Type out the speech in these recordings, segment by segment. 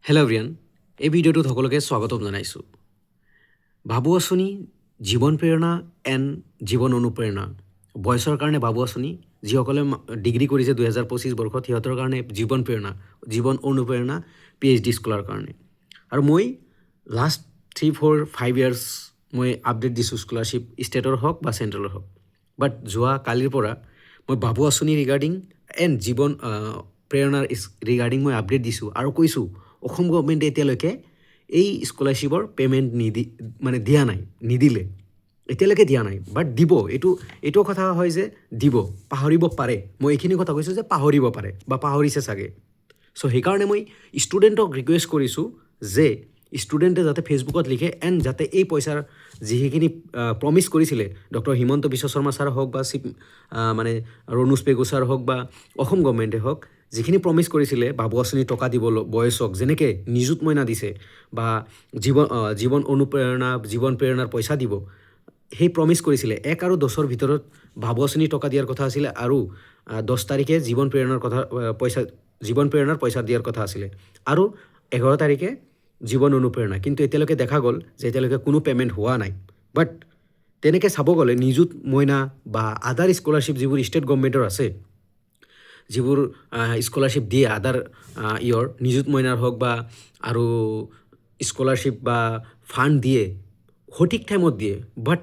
Hello' everyone, এই ভিডিঅ'টোত সকলোকে স্বাগতম জনাইছোঁ। বাবু আঁচনি জীৱন প্ৰেৰণা এণ্ড জীৱন অনুপ্ৰেৰণা বয়সৰ কাৰণে বাবু আঁচনি, যিসকলে ডিগ্ৰী কৰিছে 2025 বৰ্ষত সিহঁতৰ কাৰণে জীৱন প্ৰেৰণা, জীৱন অনুপ্ৰেৰণা PhD স্কলাৰ কাৰণে। আৰু মই লাষ্ট 3-4-5 ইয়াৰ্ছ মই আপডেট দিছোঁ স্কলাৰশ্বিপ, ষ্টেটৰ হওক বা চেণ্ট্ৰেলৰ হওক। বাট যোৱা কালিৰ পৰা মই বাবু আঁচনি ৰিগাৰ্ডিং এণ্ড জীৱন প্ৰেৰণাৰ ৰিগাৰ্ডিং মই আপডেট দিছোঁ আৰু কৈছোঁ অসম গভৰ্ণমেণ্টে এতিয়ালৈকে এই স্কলাৰশ্বিপৰ পে'মেণ্ট দিয়া নাই, নিদিলে, এতিয়ালৈকে দিয়া নাই। বাট দিব, এইটো কথা হয় যে দিব, পাহৰিব পাৰে। মই এইখিনি কথা কৈছোঁ যে পাহৰিব পাৰে বা পাহৰিছে চাগে। চ' সেইকাৰণে মই ষ্টুডেণ্টক ৰিকুৱেষ্ট কৰিছোঁ যে ষ্টুডেণ্টে যাতে ফেচবুকত লিখে এণ্ড যাতে এই পইচাৰ যিখিনি প্ৰমিছ কৰিছিলে ডক্টৰ হিমন্ত বিশ্ব শৰ্মা ছাৰ হওক বা ৰণোজ পেগু ছাৰ হওক বা অসম গভৰ্ণমেণ্টে হওক, যিখিনি প্ৰমিছ কৰিছিলে বাবু আঁচনি টকা দিব বয়সক, যেনেকৈ নিযুত মইনা দিছে বা জীৱন অনুপ্ৰেৰণা জীৱন প্ৰেৰণাৰ পইচা দিব, সেই প্ৰমিছ কৰিছিলে 1 আৰু 10ৰ ভিতৰত বাবু আঁচনি টকা দিয়াৰ কথা আছিলে আৰু 10 তাৰিখে জীৱন প্ৰেৰণাৰ পইচা দিয়াৰ কথা আছিলে আৰু 11 তাৰিখে জীৱন অনুপ্ৰেৰণা। কিন্তু এতিয়ালৈকে দেখা গ'ল যে এতিয়ালৈকে কোনো পে'মেণ্ট হোৱা নাই। বাট তেনেকৈ চাব গ'লে নিযুত মইনা বা আদাৰ স্কলাৰশ্বিপ যিবোৰ ষ্টেট গভৰ্ণমেণ্টৰ আছে, যিবোৰ স্কলাৰশ্বিপ দিয়ে আদাৰ নিযুত মইনাৰ হওক বা আৰু স্কলাৰশ্বিপ বা ফাণ্ড দিয়ে, সঠিক টাইমত দিয়ে। বাট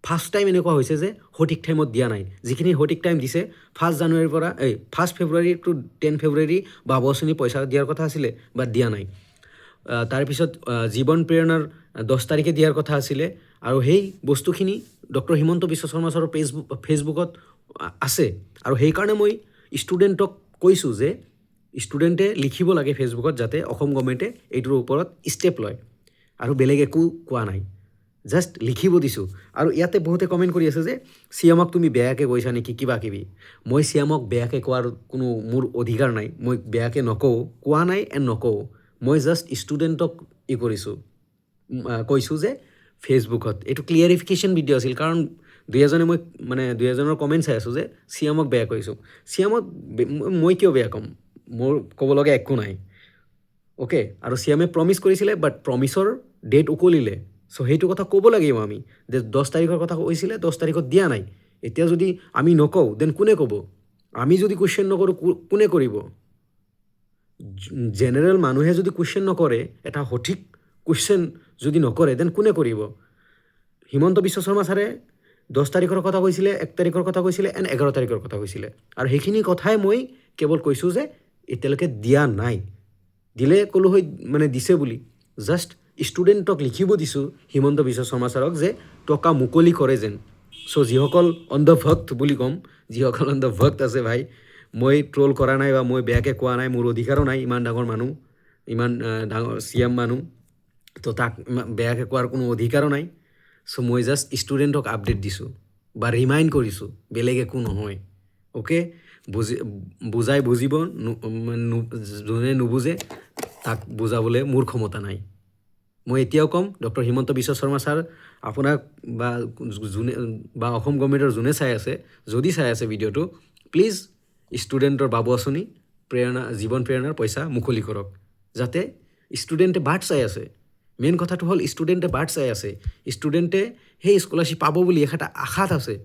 ফাৰ্ষ্ট টাইম এনেকুৱা হৈছে যে সঠিক টাইমত দিয়া নাই। যিখিনি সঠিক টাইম দিছে 1 জানুৱাৰীৰ পৰা 1 ফেব্ৰুৱাৰী টু 10 ফেব্ৰুৱাৰী বাবু আঁচনি পইচা দিয়াৰ কথা আছিলে, বাট দিয়া নাই। তাৰপিছত জীৱন প্ৰেৰণাৰ 10 তাৰিখে দিয়াৰ কথা আছিলে আৰু সেই বস্তুখিনি ডক্টৰ হিমন্ত বিশ্ব শৰ্মা ছাৰৰ ফেচবুকত আছে। আৰু সেইকাৰণে মই ষ্টুডেণ্টক কৈছোঁ যে ষ্টুডেণ্টে লিখিব লাগে ফেচবুকত যাতে অসম গভৰ্ণমেণ্টে এইটোৰ ওপৰত ষ্টেপ লয়। আৰু বেলেগ একো কোৱা নাই, জাষ্ট লিখিব দিছোঁ। আৰু ইয়াতে বহুতে কমেণ্ট কৰি আছে যে চিএমক তুমি বেয়াকৈ কৈছা নেকি, কিবা কিবি। মই চিএমক বেয়াকৈ কোৱাৰ কোনো মোৰ অধিকাৰ নাই, মই বেয়াকৈ নকওঁ, কোৱা নাই এণ্ড নকওঁ। মই জাষ্ট ষ্টুডেণ্টক কৈছোঁ যে ফেচবুকত এইটো ক্লিয়াৰিফিকেশ্যন ভিডিঅ' আছিল। কাৰণ দুই এজনৰ কমেণ্ট চাই আছোঁ যে চিএমক বেয়া কৈছোঁ। চিএমক মই কিয় বেয়া ক'ম, মোৰ ক'ব লগা একো নাই। অ'কে, আৰু চিএমে প্ৰমিছ কৰিছিলে, বাট প্ৰমিছৰ ডেট উকলিলে। চ' সেইটো কথা ক'ব লাগিব আমি যে 10 তাৰিখৰ কথা কৈছিলে, 10 তাৰিখত দিয়া নাই। এতিয়া যদি আমি নকওঁ দেন কোনে ক'ব? আমি যদি কুৱেশ্যন নকৰোঁ কোনে কৰিব? জেনেৰেল মানুহে যদি কুৱেশ্যন নকৰে, এটা সঠিক কুৱেশ্যন যদি নকৰে দেন কোনে কৰিব? হিমন্ত বিশ্ব শৰ্মা ছাৰে 10 তাৰিখৰ কথা কৈছিলে, 1 তাৰিখৰ কথা কৈছিলে এণ্ড 11 তাৰিখৰ কথা কৈছিলে। আৰু সেইখিনি কথাই মই কেৱল কৈছোঁ যে এতিয়ালৈকে দিয়া নাই। দিলে ক'লোঁ হয় দিছে বুলি। জাষ্ট ষ্টুডেণ্টক লিখিব দিছোঁ হিমন্ত বিশ্ব শৰ্মা ছাৰক যে টকা মুকলি কৰে যেন। চ' যিসকল অন্ধভক্ত বুলি ক'ম, যিসকল অন্ধভক্ত আছে ভাই, মই ট্ৰল কৰা নাই বা মই বেয়াকৈ কোৱা নাই, মোৰ অধিকাৰো নাই। ইমান ডাঙৰ মানুহ, ইমান ডাঙৰ চিএম মানুহ, তো তাক বেয়াকৈ কোৱাৰ কোনো অধিকাৰো নাই। চ' মই জাষ্ট ষ্টুডেণ্টক আপডেট দিছোঁ বা ৰিমাইণ্ড কৰিছোঁ, বেলেগ একো নহয়। অ'কে, বুজাই বুজিব, যোনে নুবুজে তাক বুজাবলৈ মোৰ ক্ষমতা নাই। মই এতিয়াও ক'ম, ডক্টৰ হিমন্ত বিশ্ব শৰ্মা ছাৰ, আপোনাক বা অসম গভৰ্ণমেণ্টৰ যোনে চাই আছে, যদি চাই আছে ভিডিঅ'টো, প্লিজ ষ্টুডেণ্টৰ বাবু আঁচনি জীৱন প্ৰেৰণাৰ পইচা মুকলি কৰক, যাতে ষ্টুডেণ্টে বাট চাই আছে। মেইন কথাটো হ'ল ষ্টুডেণ্টে বাট চাই আছে, ষ্টুডেণ্টে সেই স্কলাৰশ্বিপ পাব বুলি এটা আশাত আছে।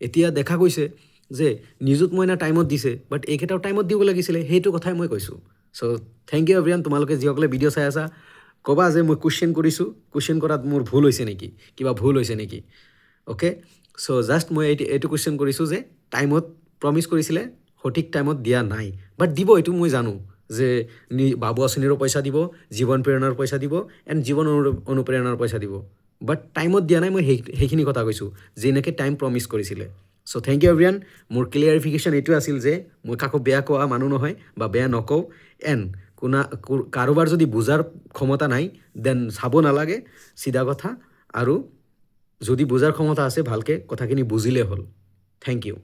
এতিয়া দেখা গৈছে যে নিযুত মইনা টাইমত দিছে, বাট এইকেইটাও টাইমত দিব লাগিছিলে। সেইটো কথাই মই কৈছোঁ। চ' থেংক ইউ এভৰিৱান। তোমালোকে যিসকলে ভিডিঅ' চাই আছা, ক'বা যে মই কুৱেশ্যন কৰিছোঁ, কুৱেশ্যন কৰাত মোৰ ভুল হৈছে নেকি, কিবা ভুল হৈছে নেকি। অ'কে, চ' জাষ্ট মই এইটো কুৱেশ্যন কৰিছোঁ যে টাইমত প্ৰমিছ কৰিছিলে, সঠিক টাইমত দিয়া নাই। বাট দিব, এইটো মই জানো যে বাবু আঁচনিৰো পইচা দিব, জীৱন প্ৰেৰণাৰ পইচা দিব এণ্ড জীৱন অনুপ্ৰেৰণাৰ পইচা দিব। বাট টাইমত দিয়া নাই। মই সেইখিনি কথা কৈছোঁ যেনেকৈ টাইম প্ৰমিছ কৰিছিলে। চ' থেংক ইউ এভৰিৱান। মোৰ ক্লিয়াৰিফিকেশ্যন এইটো আছিল যে মই কাকো বেয়া কোৱা মানুহ নহয় বা বেয়া নকওঁ। এণ্ড কাৰোবাৰ যদি বুজাৰ ক্ষমতা নাই দেন চাব নালাগে, চিধা কথা। আৰু যদি বুজাৰ ক্ষমতা আছে, ভালকৈ কথাখিনি বুজিলে হ'ল। Thank U.